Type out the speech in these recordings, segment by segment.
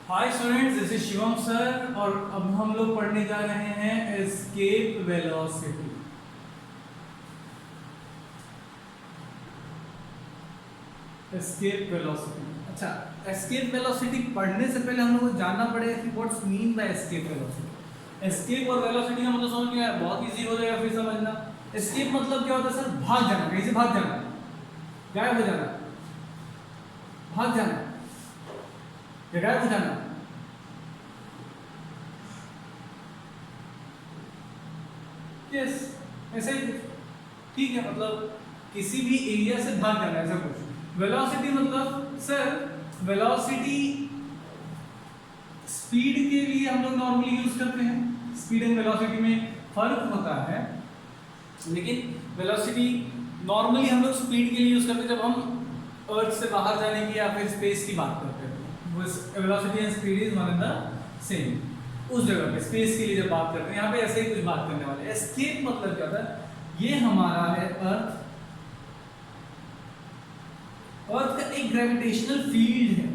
Hi students, this is Shivam sir और अब हम लोग पढ़ने जा रहे हैं एस्केप वेलोसिटी। Escape velocity. अच्छा, एस्केप वेलोसिटी पढ़ने से पहले हम लोग को जानना पड़ेगा कि what's mean by escape velocity. Escape और वेलोसिटी का मतलब समझ में आया, बहुत इजी हो जाएगा फिर समझना। एस्केप मतलब क्या होता है सर? भाग जाना, कहीं से भाग जाना, गायब हो जाना, भाग जाना या गायब हो जाना। यस, ऐसे ही ठीक है, मतलब किसी भी एरिया से भाग जाना, ऐसा कुछ। वेलोसिटी मतलब सर, वेलोसिटी स्पीड के लिए हम लोग नॉर्मली यूज करते हैं। स्पीड एंड वेलोसिटी में फर्क होता है, लेकिन वेलोसिटी नॉर्मली हम लोग स्पीड के लिए यूज करते हैं जब हम अर्थ से बाहर जाने की या फिर स्पेस की बात करते हैं। Velocity and speed is one and the same. उस जगह पे स्पेस के लिए जब बात करते हैं, यहाँ पे ऐसे ही कुछ बात करने वाले। एस्केप मतलब क्या होता है? ये हमारा है अर्थ। अर्थ का एक ग्रेविटेशनल फील्ड है,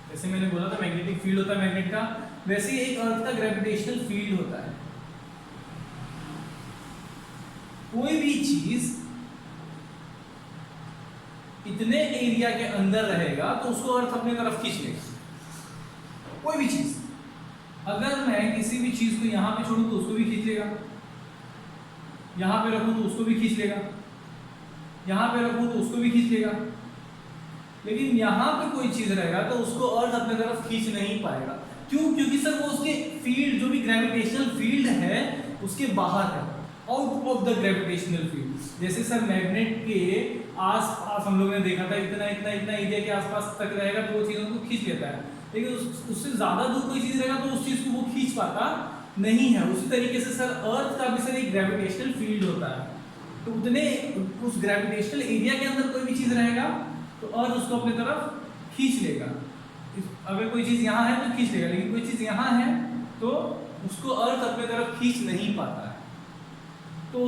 जैसे मैंने बोला था मैग्नेटिक फील्ड होता है मैग्नेट का, वैसे ही एक अर्थ का ग्रेविटेशनल फील्ड होता है। कोई भी चीज इतने एरिया के अंदर रहेगा तो उसको अर्थ अपने तरफ खींच लेगा। कोई भी चीज, अगर मैं किसी भी चीज को यहां पे छोड़ूं तो उसको भी खींच लेगा, यहां पे रखूं तो उसको भी खींच लेगा, यहां पे रखूं तो उसको भी खींच लेगा। लेकिन यहां पे कोई चीज रहेगा तो उसको अर्थ अपने तरफ खींच नहीं पाएगा। क्यों? क्योंकि सर वो उसके फील्ड, जो भी ग्रेविटेशनल फील्ड है, उसके बाहर है, out of the gravitational field. जैसे सर मैग्नेट के आसपास हम लोगों ने देखा था, इतना इतना इतना एरिया के आसपास तक रहेगा तो वो चीजों को खींच लेता है, लेकिन उससे ज्यादा दूर कोई चीज रहेगा तो उस चीज को वो खींच पाता नहीं है। उसी तरीके से सर अर्थ का भी सर एक ग्रेविटेशनल फील्ड होता है, तो उतने उस ग्रेविटेशनल एरिया के अंदर कोई भी चीज रहेगा तो अर्थ उसको अपनी तरफ खींच लेगा। अगर कोई चीज यहाँ है तो खींच लेगा, लेकिन कोई चीज यहाँ है तो उसको अर्थ अपने तरफ खींच नहीं पाता है। तो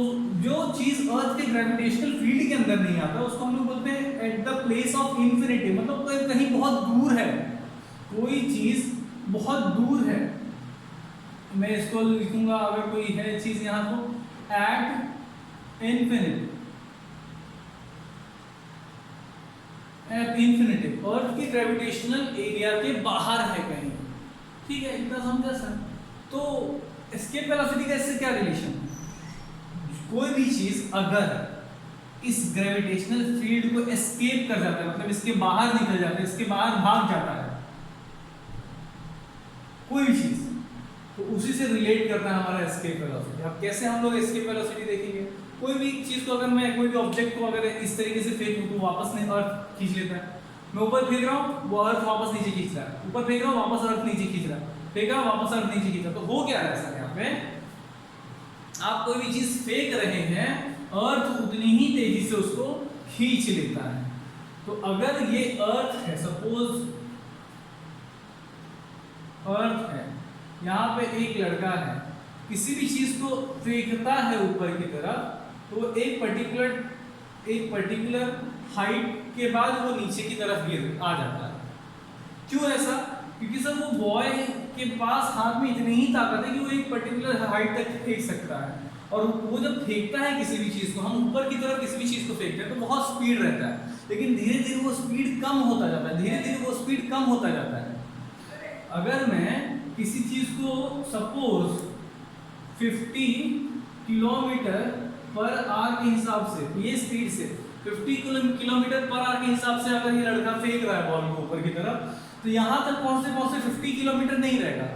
जो चीज अर्थ के ग्रेविटेशनल फील्ड के अंदर नहीं आता उसको हम लोग बोलते हैं at the place of infinity, मतलब कहीं बहुत दूर है, कोई चीज बहुत दूर है। मैं इसको लिखूंगा, अगर कोई है चीज यहाँ तो एट इंफिनिटी, एट इंफिनिटी अर्थ के ग्रेविटेशनल एरिया के बाहर है कहीं। ठीक है, इतना समझा सर? तो एस्केप वेलोसिटी का इससे क्या रिलेशन? कोई भी चीज अगर इस ग्रेविटेशनल फील्ड को एस्केप कर जाता है, मतलब इसके बाहर निकल जाता है, इसके बाहर भाग जाता है कोई भी चीज, तो उसी से रिलेट करता है हमारा एस्केप वेलोसिटी। अब कैसे हम लोग एस्केप वेलोसिटी देखेंगे? कोई भी चीज को, अगर मैं कोई भी ऑब्जेक्ट को अगर इस तरीके से फेंकूं तो वापस नहीं अर्थ खींच लेता है। मैं ऊपर फेंक रहा हूं, वो अर्थ वापस नीचे खींच रहा है, ऊपर फेंक रहा हूं, वापस अर्थ नीचे खींच रहा है, फेंक रहा हूं, वापस अर्थ नीचे खींच रहा है। तो हो क्या रहा है सर यहाँ पे? आप कोई भी चीज फेंक रहे हैं, अर्थ उतनी ही तेजी से उसको खींच लेता है। तो अगर ये अर्थ है, सपोज अर्थ है, यहाँ पे एक लड़का है, किसी भी चीज को फेंकता है ऊपर की तरफ तो एक पर्टिकुलर हाइट के बाद वो नीचे की तरफ गिर आ जाता है। क्यों ऐसा? क्योंकि सर वो बॉय के पास हाथ में इतनी ही ताकत है कि वो एक पर्टिकुलर हाइट तक फेंक सकता है, और वो जब फेंकता है किसी भी चीज को, हम ऊपर की तरफ किसी भी चीज को फेंकते हैं तो बहुत स्पीड रहता है, लेकिन धीरे धीरे वो स्पीड कम होता जाता है, धीरे धीरे वो स्पीड कम होता जाता है। अगर मैं किसी चीज को सपोज 50 किलोमीटर पर आवर के हिसाब से, ये स्पीड से 50 किलोमीटर पर आवर के हिसाब से अगर ये लड़का फेंक रहा है बॉल को ऊपर की तरफ, तो यहाँ तक पहुँचते पहुँचते 50 किलोमीटर नहीं रहेगा,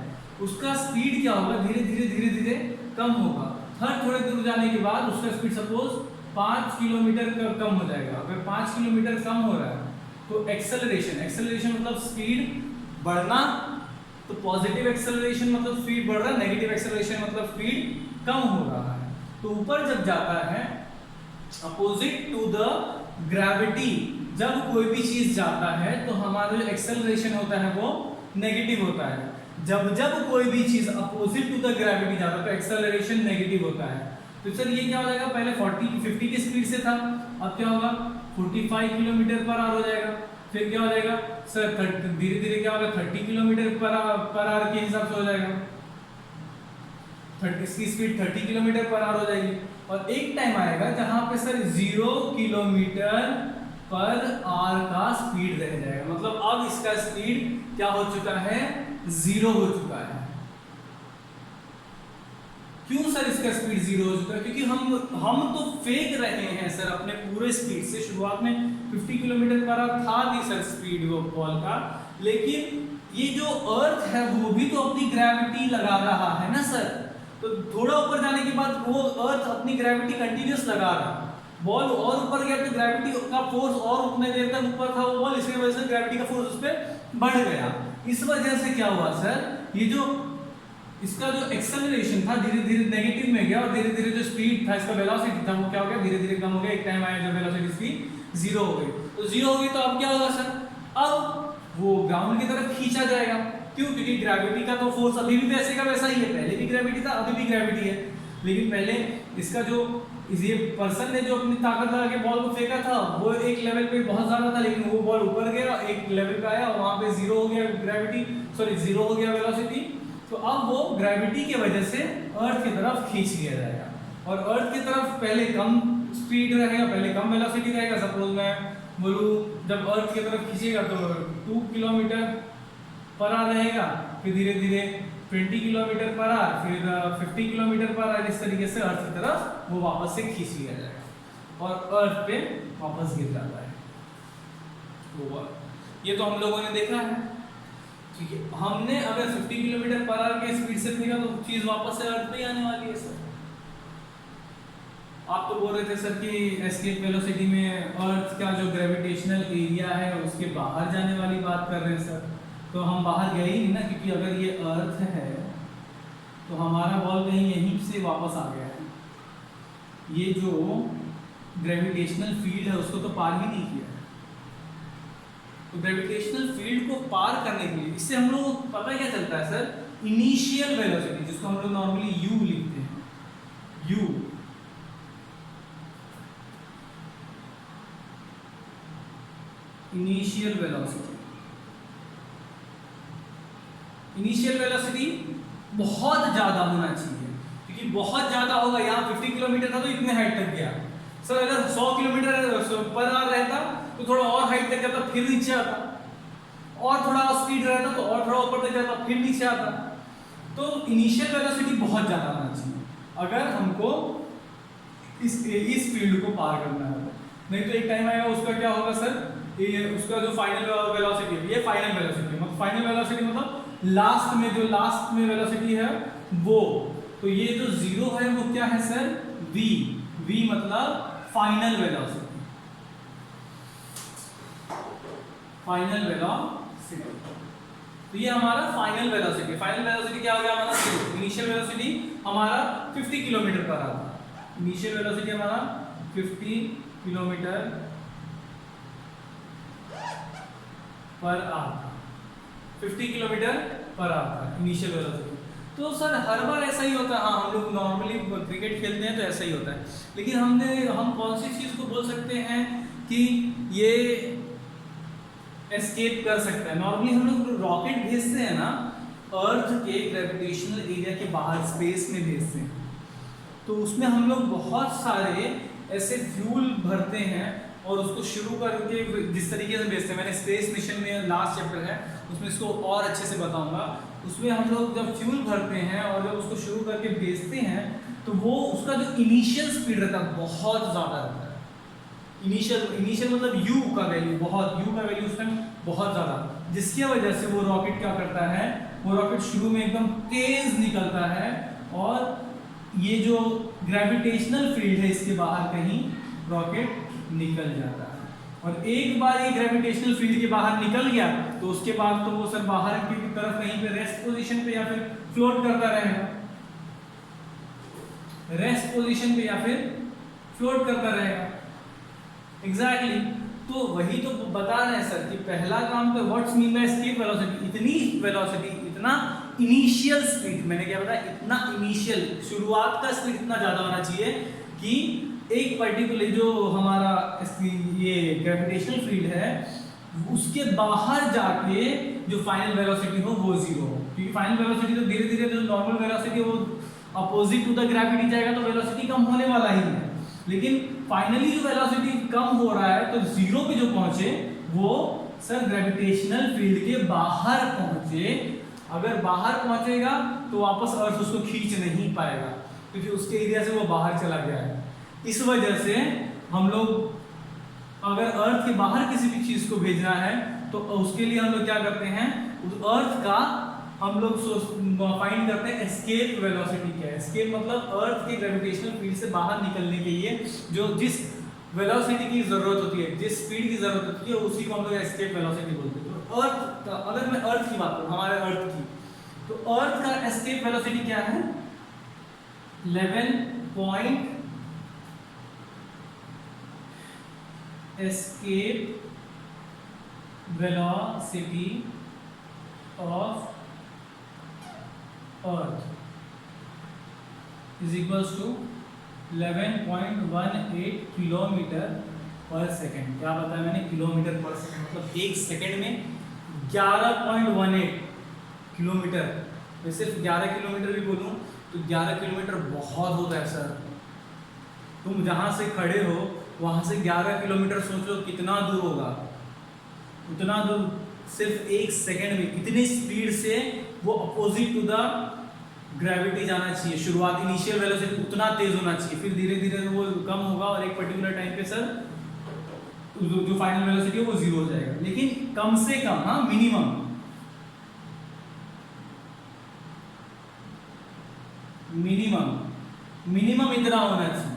उसका स्पीड क्या होगा? धीरे धीरे धीरे धीरे कम होगा। हर थोड़े दूर जाने के बाद उसका स्पीड सपोज 5 किलोमीटर कम हो जाएगा। अगर 5 किलोमीटर कम हो रहा है तो एक्सेलरेशन मतलब स्पीड बढ़ना, तो पॉजिटिव एक्सेलरेशन मतलब स्पीड बढ़ रहा है, नेगेटिव एक्सेलरेशन मतलब स्पीड कम हो रहा है। तो ऊपर जब जाता है अपोजिट टू द ग्रेविटी, जब कोई भी चीज जाता है तो हमारा जो एक्सेलरेशन होता है वो नेगेटिव होता है। जब जब कोई भी चीज अपोजिट टू द ग्रेविटी जाता है तो एक्सेलरेशन नेगेटिव होता है। तो सर ये क्या हो जाएगा? पहले 50 की स्पीड से था, अब क्या होगा? 45 किलोमीटर पर आवर हो जाएगा। फिर क्या हो जाएगा सर, धीरे धीरे क्या होगा 30 किलोमीटर पर आवर के हिसाब से हो जाएगा, 30 की स्पीड 30 किलोमीटर पर आवर हो जाएगी। और एक टाइम आएगा जहां पे सर 0 किलोमीटर पर आवर का स्पीड रह जाएगा, मतलब अब इसका स्पीड क्या हो चुका है, 0 हो चुका है। क्यों सर इसका स्पीड 0 हो चुका है? क्योंकि हम तो फेंक रहे हैं सर अपने पूरे स्पीड से। शुरुआत में 50 किलोमीटर पर आवर था भी सर स्पीड वो बॉल का, लेकिन ये जो अर्थ है वो भी तो अपनी ग्रेविटी लगा रहा है ना सर। तो थोड़ा ऊपर जाने के बाद वो अर्थ अपनी ग्रेविटी कंटिन्यूस लगा रहा, बॉल और ऊपर गया तो ग्रेविटी का फोर्स और उतने देर तक ऊपर था वो बॉल, इसकी वजह से ग्रेविटी का फोर्स उस पर बढ़ गया। इस वजह से क्या हुआ सर, ये जो इसका जो एक्सेलरेशन था धीरे धीरे नेगेटिव में गया, और धीरे धीरे जो स्पीड था, इसका वेलोसिटी था, वो क्या हो गया, धीरे धीरे कम हो गया। एक टाइम आया जब वेलोसिटी इसकी 0 हो गई। तो 0 हो गई तो अब क्या होगा सर, अब वो ग्राउंड की तरफ खींचा जाएगा। क्यों? क्योंकि ग्रेविटी का तो फोर्स अभी भी वैसे का वैसा ही है, पहले भी ग्रेविटी था अभी भी ग्रेविटी है। लेकिन पहले इसका जो ये पर्सन ने जो अपनी ताकत लगा के बॉल को फेंका था वो एक लेवल पे बहुत ज्यादा था, लेकिन वो बॉल ऊपर गया, एक लेवल पे आया और वहां पे 0 हो गया ग्रेविटी, सॉरी 0 हो गया वेलोसिटी। तो अब वो ग्रेविटी की वजह से अर्थ की तरफ खींच लिया जाएगा, और अर्थ की तरफ पहले कम स्पीड रहेगा, पहले कम वेलोसिटी रहेगा। सपोज मैं बोलूँ जब अर्थ की तरफ खींचेगा तो 2 किलोमीटर पर आवर रहेगा, फिर धीरे धीरे 20 किलोमीटर पर आवर, फिर 50 किलोमीटर पर आवर। इस तरीके से अर्थ की तरफ वो वापस से खींच लिया जाएगा और अर्थ पे वापस गिर जाता है। तो ये तो हम लोगों ने देखा है, ठीक है। हमने अगर 50 किलोमीटर पर आवर के स्पीड से फेंका तो चीज वापस से अर्थ पे ही आने वाली है सर। आप तो बोल रहे थे सर कि एस्केप वेलोसिटी में अर्थ का जो ग्रेविटेशनल एरिया है उसके बाहर जाने वाली बात कर रहे हैं सर। तो हम बाहर गए ही नहीं ना, क्योंकि अगर ये अर्थ है तो हमारा बॉल कहीं यहीं से वापस आ गया है। ये जो ग्रेविटेशनल फील्ड है उसको तो पार ही नहीं किया है। तो ग्रेविटेशनल फील्ड को पार करने के लिए इससे हम लोग को पता क्या चलता है सर, इनिशियल वेलोसिटी, जिसको हम लोग नॉर्मली यू लिखते हैं, you. Initial velocity, initial velocity बहुत ज्यादा होना चाहिए, क्योंकि बहुत ज्यादा होगा। यहाँ 50 किलोमीटर था तो इतने हाइट तक गया सर। अगर 100 किलोमीटर पर आवर रहता तो थोड़ा और हाइट तक जाता, फिर नीचे आता, और थोड़ा स्पीड रहता तो और थोड़ा ऊपर तक जाता, फिर नीचे आता। तो इनिशियल वेलोसिटी बहुत ज्यादा होना चाहिए अगर हमको इस फील्ड को पार करना है। नहीं तो एक टाइम आएगा उसका क्या होगा सर, ये उसका जो फाइनल वेलोसिटी है, ये फाइनल वेलोसिटी मतलब फाइनल वेलोसिटी मतलब लास्ट में जो लास्ट में वेलोसिटी है वो, तो ये जो 0 है वो क्या है सर, v। v मतलब फाइनल वेलोसिटी, फाइनल वेलोसिटी। तो ये हमारा फाइनल वेलोसिटी, फाइनल वेलोसिटी क्या हो गया हमारा 0। इनिशियल वेलोसिटी हमारा 50 किलोमीटर पर आवर था, इनिशियल वेलोसिटी हमारा 50 किलोमीटर पर आवर था, 50 किलोमीटर पर आवर था इनिशियल वेलोसिटी। तो सर हर बार ऐसा ही होता है। हाँ, हम लोग नॉर्मली क्रिकेट खेलते हैं तो ऐसा ही होता है, लेकिन हम कौन सी चीज़ को बोल सकते हैं कि ये एस्केप कर सकता है। नॉर्मली हम लोग रॉकेट भेजते हैं ना, अर्थ के ग्रेविटेशनल एरिया के बाहर स्पेस में भेजते हैं, तो उसमें हम लोग बहुत सारे ऐसे फ्यूल भरते हैं और उसको शुरू करके जिस तरीके से भेजते हैं, मैंने स्पेस मिशन में लास्ट चैप्टर है उसमें इसको और अच्छे से बताऊंगा। उसमें हम लोग जब फ्यूल भरते हैं और जब उसको शुरू करके भेजते हैं तो वो उसका जो इनिशियल स्पीड रहता है बहुत ज़्यादा रहता है। इनिशियल मतलब यू का वैल्यू बहुत, यू का वैल्यू उस टाइम बहुत ज़्यादा, जिसकी वजह से वो रॉकेट क्या करता है, वो रॉकेट शुरू में एकदम तेज निकलता है और ये जो ग्रेविटेशनल फील्ड है इसके बाहर कहीं रॉकेट निकल जाता है। और एक बार ये ग्रेविटेशनल फील्ड के बाहर निकल गया तो उसके बाद तो वो सर बाहर की तरफ कहीं पे रेस्ट पोजीशन पे या फिर फ्लोट करता रहेगा, रेस्ट पोजीशन पे या फिर फ्लोट करता रहेगा। एग्जैक्टली तो वही तो बता रहे हैं सर कि पहला काम तो what's mean by escape velocity, इतनी वेलोसिटी, इतना इनिशियल स्पीड, मैंने क्या बताया, इतना इनिशियल शुरुआत का स्पीड इतना ज्यादा होना चाहिए कि एक पर्टिकुलर जो हमारा ये ग्रेविटेशनल फील्ड है उसके बाहर जाके जो फाइनल वेलोसिटी हो वो जीरो हो, क्योंकि फाइनल वेलोसिटी तो धीरे धीरे जो नॉर्मल वेलोसिटी वो अपोजिट टू द ग्रेविटी जाएगा तो वेलोसिटी कम होने वाला ही है, लेकिन फाइनली जो वेलोसिटी कम हो रहा है तो जीरो पे जो पहुंचे वो सर ग्रेविटेशनल फील्ड के बाहर पहुंचे। अगर बाहर पहुंचेगा तो वापस अर्थ उसको खींच नहीं पाएगा, क्योंकि उसके एरिया से वो बाहर चला गया है। इस वजह से हम लोग अगर अर्थ के बाहर किसी भी चीज को भेजना है तो उसके लिए हम लोग क्या करते हैं, उस अर्थ का हम लोग फाइंड करते हैं एस्केप वेलोसिटी क्या है। एस्केप मतलब अर्थ के ग्रेविटेशनल फील्ड से बाहर निकलने के लिए जो जिस वेलोसिटी की जरूरत होती है, जिस स्पीड की जरूरत होती है, उसी को हम लोग एस्केप वेलोसिटी बोलते हैं। तो अर्थ का, अगर मैं अर्थ की बात करूं, हमारे अर्थ की, तो अर्थ का एस्केप वेलोसिटी क्या है, 11 escape velocity of earth is equals to 11.18 kilometre पर सेकेंड। क्या बताया मैंने, किलोमीटर पर सेकेंड, मतलब एक सेकेंड में 11.18 किलोमीटर। मैं सिर्फ 11 किलोमीटर भी बोलूं तो 11 किलोमीटर बहुत होता है सर। तुम जहां से खड़े हो वहां से 11 किलोमीटर सोच लो कितना दूर होगा, उतना दूर सिर्फ एक सेकेंड में, इतनी स्पीड से वो अपोजिट टू द ग्रेविटी जाना चाहिए। शुरुआत इनिशियल वेलोसिटी उतना तेज होना चाहिए, फिर धीरे धीरे वो कम होगा और एक पर्टिकुलर टाइम पे सर जो फाइनल वेलोसिटी है वो जीरो हो जाएगा। लेकिन कम से कम, हाँ, मिनिमम इतना होना चाहिए।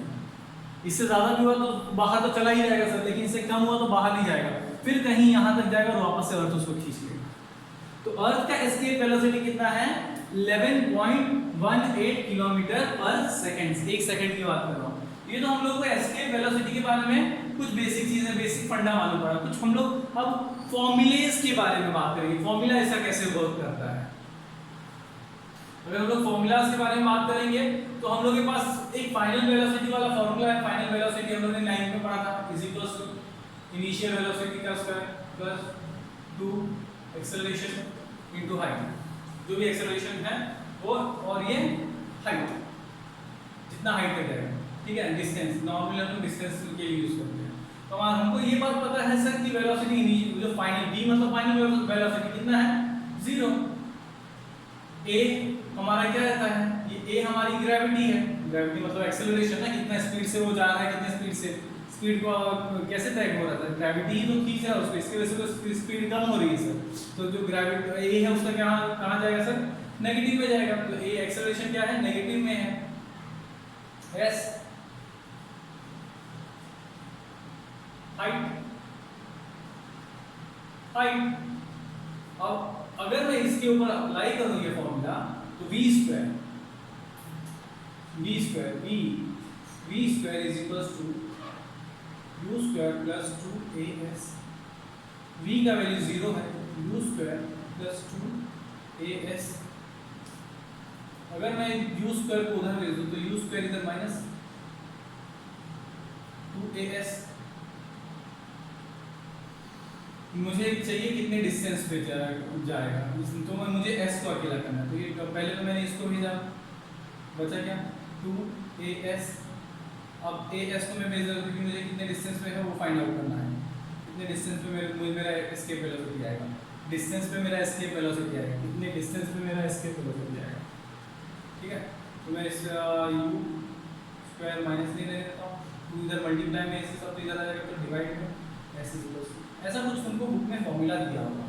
इससे ज्यादा भी हुआ तो बाहर तो चला ही जाएगा सर, लेकिन इससे कम हुआ तो बाहर नहीं जाएगा, फिर कहीं यहां तक जाएगा और वापस से अर्थ उसको खींच लेगा। तो अर्थ का एस्केप वेलोसिटी कितना है, 11.18 किलोमीटर पर सेकंड। एक सेकंड की बात कर रहा हूं। ये तो हम लोग को एस्केप वेलोसिटी के बारे में कुछ बेसिक चीजें, बेसिक फंडा मालूम पड़ा। कुछ हम लोग अब फॉर्मूलेज के बारे में बात करेंगे, फॉर्मूला ऐसा कैसे वर्क करता है। अगर हम लोग फॉर्मूलाज के बारे में बात करेंगे तो हम लोग के पास एक फाइनल वेलोसिटी वाला फॉर्मूला है। फाइनल वेलोसिटी हम लोगों ने 9 में पढ़ा था, is equals to initial velocity का square plus 2 acceleration into height, जो भी एक्सेलरेशन है वो, और ये हाइट, जितना हाइट पे जाएगा, ठीक है। डिस्टेंस नॉर्मली हम लोग डिस्टेंस के लिए यूज करते हैं। तो हमको ये बात पता है सर कि वेलोसिटी जो फाइनल v मतलब फाइनल वेलोसिटी कितना है, 0। a हमारा क्या रहता है, ये a हमारी ग्रेविटी है। ग्रेविटी मतलब एक्सेलरेशन है, कितना स्पीड से वो जा रहा है, कितने स्पीड से, स्पीड को कैसे तय हो रहा है, ग्रेविटी ही तो खींच रहा है उसको, इसकी वजह से तो स्पीड कम हो रही है सर। तो जो ग्रेविटी a है उसका क्या कहाँ जाएगा सर, नेगेटिव में जाएगा। तो a एक्सेलरेशन क्या है, नेगेटिव में है। s हाइट, अब अगर मैं इसके ऊपर अप्लाई करूं ये फॉर्मूला तो v square is equals to u square plus 2as। v का वैल्यू 0 है, u स्क्वायर प्लस 2as। अगर मैं u स्क्वायर को उधर भेज दूं तो u स्क्वायर इधर माइनस 2as। मुझे चाहिए कितने डिस्टेंस पे जाएगा, तो मुझे s को अकेला करना है। तो ये पहले तो मैंने इसको भेजा, बचा क्या 2as। अब as को मैं भेज रहा हूँ क्योंकि मुझे कितने डिस्टेंस पे है वो फाइंड आउट करना है। कितने डिस्टेंस पे मेरा एस्केप वेलोसिटी आएगा, डिस्टेंस पे मेरा एस्केप वेलोसिटी आएगा, कितने डिस्टेंस पे मेरा एस्केप वेलोसिटी आएगा, ठीक है। तो मैं इस u स्क्वायर माइनस नहीं ले लेता हूँ, 2 इधर मल्टीप्लाई में इससे सब तो इधर आ जाएगा, तो डिवाइड में ऐसा कुछ तुमको बुक में फॉर्मूला दिया होगा।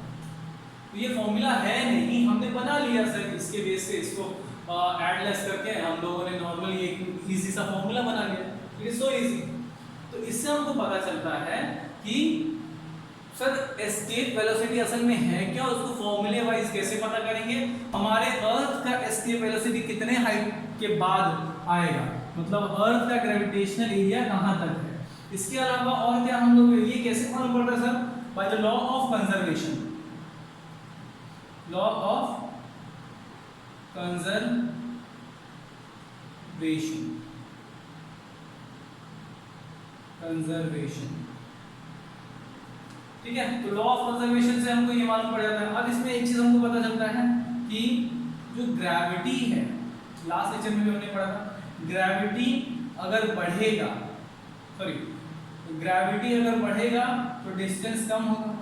तो ये फॉर्मूला है नहीं, हमने बना लिया सर, इसके बेस से इसको ऐड लेस करके हम लोगों ने नॉर्मली एक इजी सा फॉर्मूला बना लिया। It is so easy. तो इससे हमको पता चलता है कि सर एस्केप वेलोसिटी असल में है क्या, उसको फॉर्मूले वाइज कैसे पता करेंगे। हमारे अर्थ का एस्केप वेलोसिटी कितने हाइट के बाद आएगा, मतलब अर्थ का ग्रेविटेशनल एरिया कहां तक है। इसके अलावा और क्या हम लोग ये कैसे मालूम पड़ता है sir, by the law of conservation. Law of conservation, ठीक ठीक है। तो लॉ ऑफ कंजर्वेशन से हमको ये मालूम पड़ जाता है। अब इसमें एक चीज हमको पता चलता है कि जो ग्रेविटी है, लास्ट लेक्चर में भी हमने पढ़ा था, ग्रेविटी अगर बढ़ेगा, सॉरी, ग्रेविटी अगर बढ़ेगा तो डिस्टेंस कम होगा,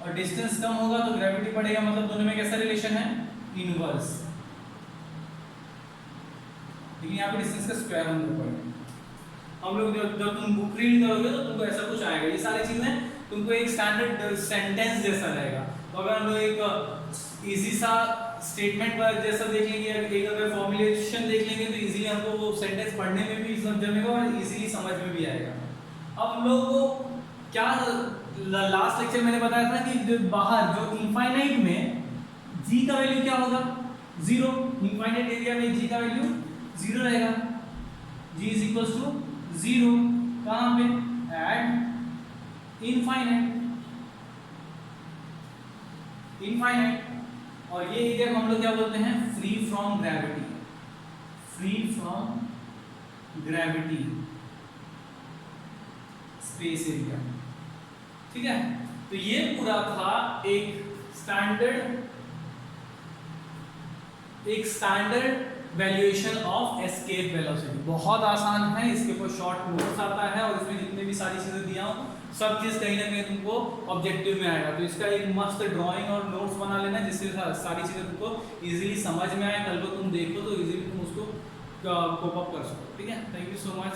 और डिस्टेंस कम होगा तो ग्रेविटी बढ़ेगा, मतलब दोनों में कैसा रिलेशन है, इनवर्स। लेकिन यहाँ पे डिस्टेंस का स्क्वायर हम लोग पढ़ेंगे। हम लोग जब तुम बुक रीड करोगे तो तुमको ऐसा कुछ आएगा, ये सारी चीजें तुमको एक स्टैंडर्ड सेंटेंस जैसा रहेगा। तो अगर हम लोग एक इजी सा स्टेटमेंट पर जैसा देख लेंगे, एक अगर फॉर्मुलेशन देख लेंगे तो इजीली हमको वो सेंटेंस पढ़ने में भी समझ जमेगा और इजीली समझ में भी आएगा। अब हम लोग को क्या लास्ट लेक्चर मैंने बताया था कि जो बाहर जो इनफाइनाइट में जी का वैल्यू क्या होगा, जीरो। इनफाइनाइट एरिया में जी का वैल्यू जीरो रहेगा, जी इज इक्वल टू जीरो। कहां पे, एट इनफाइनाइट, इनफाइनाइट। और ये एरिया को हम लोग क्या बोलते हैं, free from gravity, free from gravity space area, ठीक है। तो ये पूरा था एक standard valuation of escape velocity. बहुत आसान है, इसके ऊपर शॉर्ट नोट्स आता है और इसमें जितने भी सारी चीजें दिया हूं सब चीज कहीं ना कहीं तुमको ऑब्जेक्टिव में आएगा। तो इसका एक मस्त ड्राइंग और नोट्स बना लेना जिससे सारी चीजें तुमको इजीली समझ में आए, कल को तुम देखो तो इजीली तुम उसको कोप अप कर सको, ठीक है। Thank you so much.